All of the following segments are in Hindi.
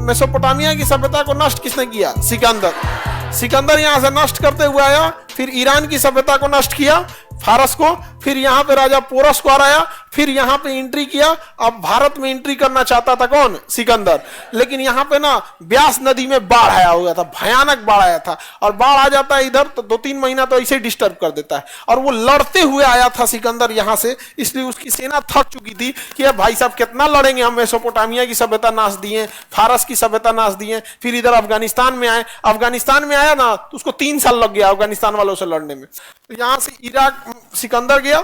मेसोपोटामिया की सभ्यता को नष्ट किसने किया? सिकंदर। सिकंदर यहां से नष्ट करते हुए आया, फिर ईरान की सभ्यता को नष्ट किया, फारस को, फिर यहां पे राजा पोरस को हराया, फिर यहां पे एंट्री किया। अब भारत में एंट्री करना चाहता था कौन? सिकंदर। लेकिन यहां पे ना ब्यास नदी में बाढ़ आया हुआ था, भयानक बाढ़ आया था, और बाढ़ आ जाता है इधर तो 2-3 महीना तो ऐसे ही डिस्टर्ब कर देता है। और वो लड़ते हुए आया था सिकंदर यहां से, इसलिए उसकी सेना थक चुकी थी कि अब भाई साहब कितना लड़ेंगे हम, मेसोपोटामिया की सभ्यता नाश दिए, फारस की सभ्यता नाश दिए, फिर इधर अफगानिस्तान में आए। अफगानिस्तान में आया ना तो उसको 3 साल लग गया अफगानिस्तान वालों से लड़ने में। तो यहां से इराक सिकंदर गया,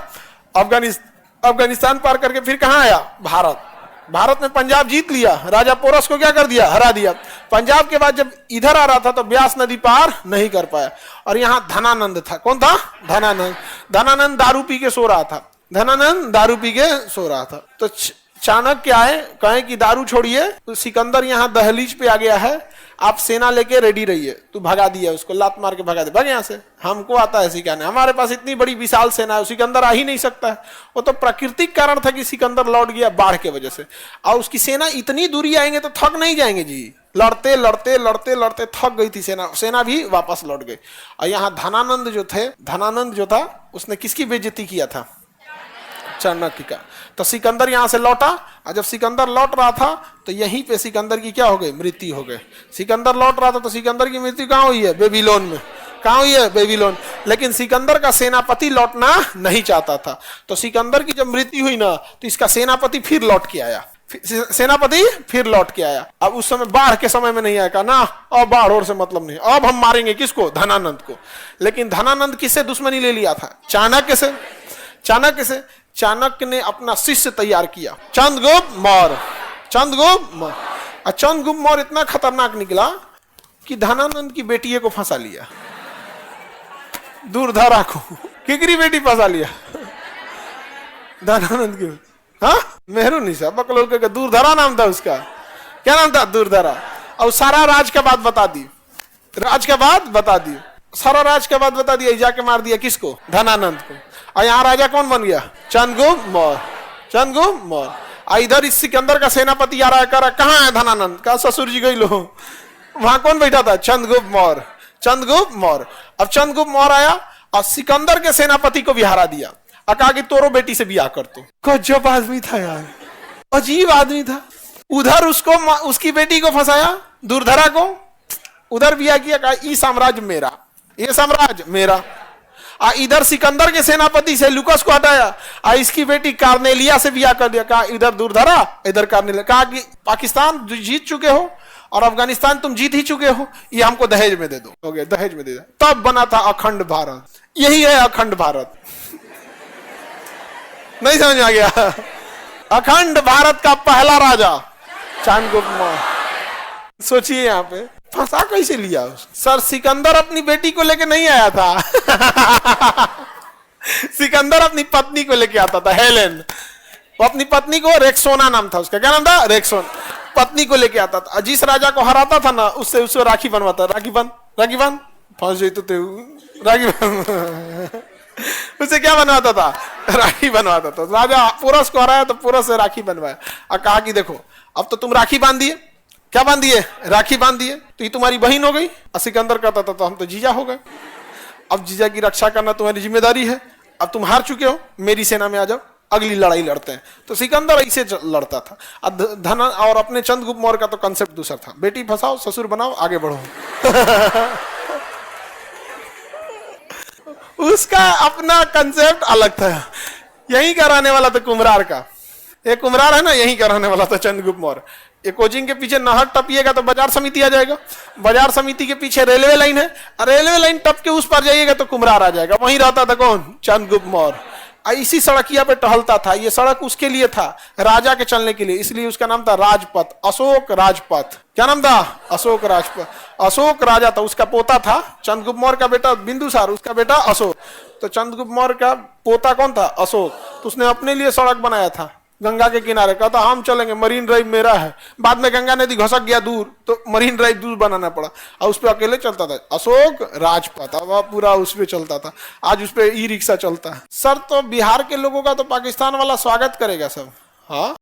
अफगानिस्तान पार करके फिर कहां आया? भारत। भारत में पंजाब जीत लिया, राजा पोरस को क्या कर दिया? हरा दिया। पंजाब के बाद जब इधर आ रहा था तो ब्यास नदी पार नहीं कर पाया। और यहां धनानंद था। कौन था? धनानंद। धनानंद दारू पी के सो रहा था। धनानंद दारू पी के सो रहा था। तो चाणक्य आए, कहे कि दारू छोड़िए। तो सिकंदर यहां दहलीज पे आ गया है, आप सेना लेके रेडी रहिए। तू भगा दिया उसको, लात मार के भगा दे, भाग यहां से, हमको आता है सिखाने, हमारे पास इतनी बड़ी विशाल सेना है, सिकंदर आ ही नहीं सकता है। वो तो प्राकृतिक कारण था कि सिकंदर लौट गया बाढ़ के वजह से। और उसकी सेना इतनी दूरी आएंगे तो थक नहीं जाएंगे जी, लड़ते लड़ते लड़ते लड़ते थक गई थी सेना, सेना भी वापस लौट गई। और यहाँ धनानंद जो थे, धनानंद जो था उसने किसकी बेइज्जती किया था? चाणक्य का। तो सिकंदर यहां से लौटा, और जब सिकंदर लौट रहा था तो यहीं पे सिकंदर की क्या हो गई? मृत्यु हो गई। सिकंदर लौट रहा था तो सिकंदर की मृत्यु कहां हुई है? बेबीलोन में। कहां हुई है? बेबीलोन। लेकिन सिकंदर का सेनापति लौटना नहीं चाहता था, तो सिकंदर की जब मृत्यु हुई ना तो इसका सेनापति फिर लौट के आया, सेनापति फिर लौट के आया। अब उस समय बाढ़ के समय में नहीं आया ना, अब बाढ़ और से मतलब नहीं, अब हम मारेंगे किसको? धनानंद को। लेकिन धनानंद किससे दुश्मनी ले लिया था? चाणक्य से। चाणक्य से। चाणक्य ने अपना शिष्य तैयार किया, चंद्रगुप्त मौर्य। चंद्रगुप्त मौर्य। और चंद्रगुप्त मौर्य इतना खतरनाक निकला कि धनानंद की बेटी को फंसा लिया, दूरधरा को। किकरी बेटी फंसा लिया धनानंद की। हाँ, मेहरू निशा बकलोल का दूरधरा नाम था उसका। क्या नाम था? दूरधरा। और सारा राज का बात बता दी, राज का बात बता दी, सारा राज का बात बता दिया, जाके मार दिया किसको? धनानंद को। और यहाँ राजा कौन बन गया? चंद्रगुप्त मौर्य। चंद्रगुप्त मौर्य। इधर इस सिकंदर का सेनापति आ रहा है, कह रहा कहाँ है धनानंद? का ससुर जी गई लो। वहां कौन बैठा था? चंद्रगुप्त मौर्य। चंद्रगुप्त मौर्य। अब चंद्रगुप्त मौर्य आया और सिकंदर के सेनापति को भी हरा दिया, और कहा कि तोरो बेटी से ब्याह कर तू। गजब आदमी था यार, अजीब आदमी था। उधर उसको, उसकी बेटी को फंसाया, दूरधरा को, उधर ब्याह किया, कहा ई साम्राज्य मेरा, ये साम्राज्य मेरा। इधर सिकंदर के सेनापति से लुकस को हटाया, इसकी बेटी कार्नेलिया से ब्याह कर दिया, कहा इधर दूरधरा इधर कार्नेलिया। कहा कि पाकिस्तान जीत चुके हो और अफगानिस्तान तुम जीत ही चुके हो, ये हमको दहेज में दे दो। हो गया, दहेज में दे दो। तब बना था अखंड भारत। यही है अखंड भारत। नहीं समझ में आ गया? अखंड भारत का पहला राजा चंद्रगुप्त मौर्य। सोचिए यहाँ पे फंसा कैसे लिया सर? सिकंदर अपनी बेटी को लेके नहीं आया था सिकंदर अपनी पत्नी को लेके आता था, हेलेन। वो अपनी पत्नी को, रेक्सोना नाम था उसका। क्या नाम था? रेक्सोन। पत्नी को लेके आता था। जिस राजा को हराता था ना उससे राखी बनवाता। राखी बन, राखी बन, फंस जाई तो राखी बन उससे क्या बनवाता था? राखी बनवाता था। राजा पोरस को हराया तो पोरस से राखी बनवाया, और कहा कि देखो अब तो तुम राखी बांध दिए। क्या बांध दिए? राखी बांध दिए, तो ये तुम्हारी बहन हो गई। और सिकंदर कहता था तो हम तो जीजा हो गए। अब जीजा की रक्षा करना तुम्हारी जिम्मेदारी है, अब तुम हार चुके हो, मेरी सेना में आ जाओ, अगली लड़ाई लड़ते हैं। तो सिकंदर ऐसे लड़ता था। धना और अपने चंद्रगुप्त मौर्य का तो कंसेप्ट दूसरा था, बेटी फंसाओ, ससुर बनाओ, आगे बढ़ो उसका अपना कंसेप्ट अलग था। यही का रहने वाला था कुम्हरार का। एक कुम्हरार है ना, यही का रहने वाला था चंद्रगुप्त मौर्य। एक कोचिंग के पीछे नहर टपिएगा तो बाजार समिति आ जाएगा, बाजार समिति के पीछे रेलवे लाइन है, रेलवे लाइन टप के उस पर जाइएगा तो कुम्हरार आ जाएगा। वहीं रहता था कौन? चंद्रगुप्त मौर्य। इसी सड़किया पे टहलता था। ये सड़क उसके लिए था, राजा के चलने के लिए, इसलिए उसका नाम था राजपथ, अशोक राजपथ। क्या नाम था? अशोक राजपथ। अशोक राजा था, उसका पोता था चंद्रगुप्त मौर्य का बेटा बिंदुसार, उसका बेटा अशोक। तो चंद्रगुप्त मौर्य का पोता कौन था? अशोक। तो उसने अपने लिए सड़क बनाया था गंगा के किनारे, कहता हम चलेंगे, मरीन ड्राइव मेरा है। बाद में गंगा नदी घसक गया दूर तो मरीन ड्राइव दूर बनाना पड़ा, और उस पर अकेले चलता था अशोक राजपथ। वह पूरा उस पर चलता था। आज उस पर ई रिक्शा चलता है। सर तो बिहार के लोगों का तो पाकिस्तान वाला स्वागत करेगा सब। हाँ,